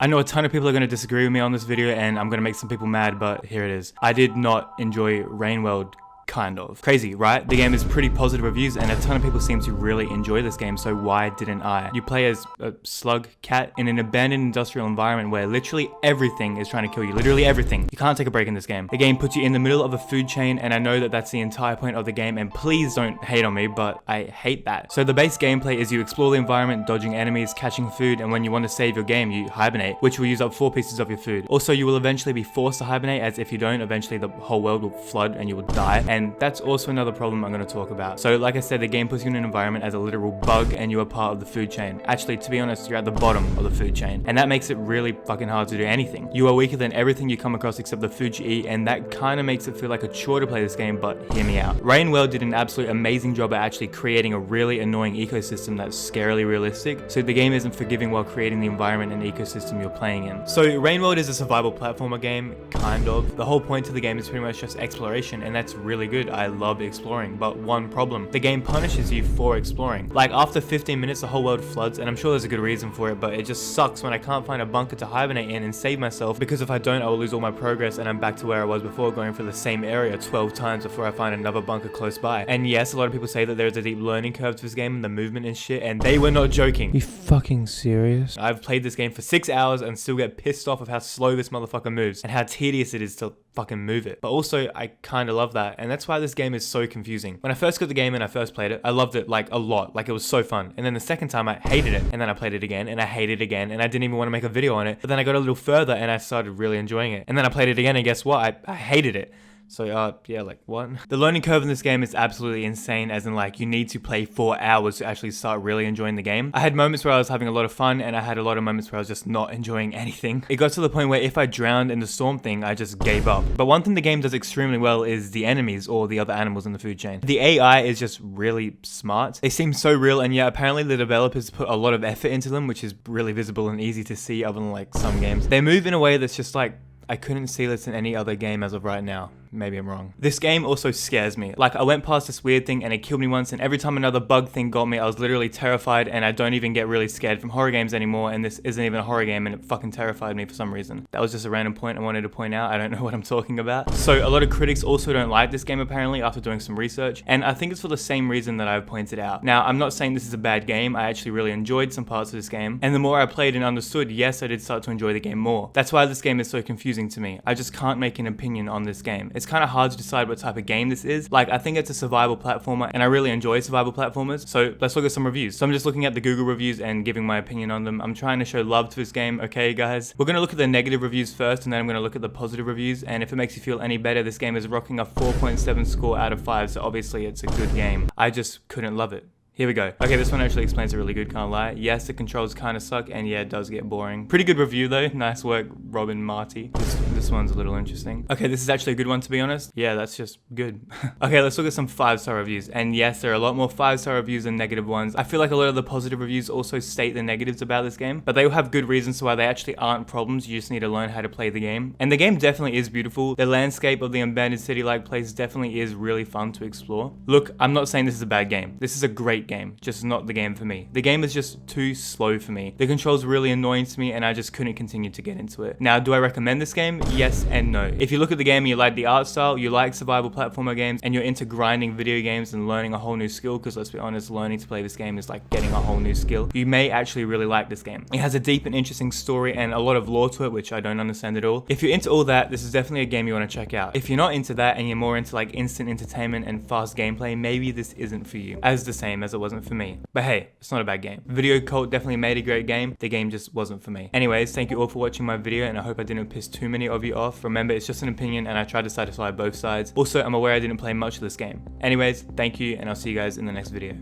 I know a ton of people are going to disagree with me on this video and I'm going to make some people mad, but here it is. I did not enjoy Rain World. Kind of. Crazy, right? The game is pretty positive reviews and a ton of people seem to really enjoy this game, so why didn't I? You play as a slug cat in an abandoned industrial environment where literally everything is trying to kill you. Literally everything. You can't take a break in this game. The game puts you in the middle of a food chain, and I know that that's the entire point of the game, and please don't hate on me, but I hate that. So the base gameplay is you explore the environment, dodging enemies, catching food, and when you want to save your game, you hibernate, which will use up 4 pieces of your food. Also, you will eventually be forced to hibernate, as if you don't, eventually the whole world will flood and you will die. And that's also another problem I'm going to talk about. So like I said, the game puts you in an environment as a literal bug and you are part of the food chain. Actually, to be honest, you're at the bottom of the food chain. And that makes it really fucking hard to do anything. You are weaker than everything you come across except the food you eat, and that kind of makes it feel like a chore to play this game, but hear me out. Rain World did an absolute amazing job at actually creating a really annoying ecosystem that's scarily realistic, so the game isn't forgiving while creating the environment and ecosystem you're playing in. So Rain World is a survival platformer game, kind of. The whole point of the game is pretty much just exploration, and that's really good. I love exploring, but one problem: the game punishes you for exploring. Like after 15 minutes the whole world floods, and I'm sure there's a good reason for it, but it just sucks when I can't find a bunker to hibernate in and save myself, because if I don't, I will lose all my progress and I'm back to where I was before, going for the same area 12 times before I find another bunker close by. And yes, a lot of people say that there's a deep learning curve to this game and the movement and shit, and they were not joking. You fucking serious? I've played this game for 6 hours and still get pissed off of how slow this motherfucker moves and how tedious it is to fucking move it. But also, I kind of love that, and that's why this game is so confusing. When I first got the game and I first played it, I loved it like a lot, like it was so fun. And then the second time I hated it, and then I played it again and I hated it again, and I didn't even want to make a video on it. But then I got a little further and I started really enjoying it. And then I played it again, and guess what? I hated it. So yeah, like what? The learning curve in this game is absolutely insane, as in like you need to play 4 hours to actually start really enjoying the game. I had moments where I was having a lot of fun, and I had a lot of moments where I was just not enjoying anything. It got to the point where if I drowned in the storm thing, I just gave up. But one thing the game does extremely well is the enemies, or the other animals in the food chain. The AI is just really smart. They seem so real, and yeah, apparently the developers put a lot of effort into them, which is really visible and easy to see other than like some games. They move in a way that's just like, I couldn't see this in any other game as of right now. Maybe I'm wrong. This game also scares me. Like I went past this weird thing and it killed me once, and every time another bug thing got me, I was literally terrified, and I don't even get really scared from horror games anymore, and this isn't even a horror game and it fucking terrified me for some reason. That was just a random point I wanted to point out. I don't know what I'm talking about. So a lot of critics also don't like this game apparently after doing some research, and I think it's for the same reason that I've pointed out. Now, I'm not saying this is a bad game. I actually really enjoyed some parts of this game, and the more I played and understood, yes, I did start to enjoy the game more. That's why this game is so confusing to me. I just can't make an opinion on this game. It's kind of hard to decide what type of game this is. Like, I think it's a survival platformer, and I really enjoy survival platformers. So let's look at some reviews. So I'm just looking at the Google reviews and giving my opinion on them. I'm trying to show love to this game, okay guys? We're gonna look at the negative reviews first, and then I'm gonna look at the positive reviews. And if it makes you feel any better, this game is rocking a 4.7 score out of 5, so obviously it's a good game. I just couldn't love it. Here we go. Okay, this one actually explains it really good, can't lie. Yes, the controls kind of suck, and yeah, it does get boring. Pretty good review though. Nice work, Robin Marty. This one's a little interesting. Okay, this is actually a good one, to be honest. Yeah, that's just good. Okay, let's look at some 5-star reviews. And yes, there are a lot more 5-star reviews than negative ones. I feel like a lot of the positive reviews also state the negatives about this game, but they all have good reasons to why they actually aren't problems. You just need to learn how to play the game. And the game definitely is beautiful. The landscape of the abandoned city-like place definitely is really fun to explore. Look, I'm not saying this is a bad game. This is a great game, just not the game for me. The game is just too slow for me. The controls are really annoying to me, and I just couldn't continue to get into it. Now, do I recommend this game? Yes and no. If you look at the game and you like the art style, you like survival platformer games, and you're into grinding video games and learning a whole new skill, because let's be honest, learning to play this game is like getting a whole new skill, you may actually really like this game. It has a deep and interesting story and a lot of lore to it, which I don't understand at all. If you're into all that, this is definitely a game you want to check out. If you're not into that and you're more into like instant entertainment and fast gameplay, maybe this isn't for you. As the same as it wasn't for me. But hey, it's not a bad game. Video Cult definitely made a great game. The game just wasn't for me. Anyways, thank you all for watching my video, and I hope I didn't piss too many of you off. Remember, it's just an opinion, and I tried to satisfy both sides. Also, I'm aware I didn't play much of this game. Anyways, thank you, and I'll see you guys in the next video.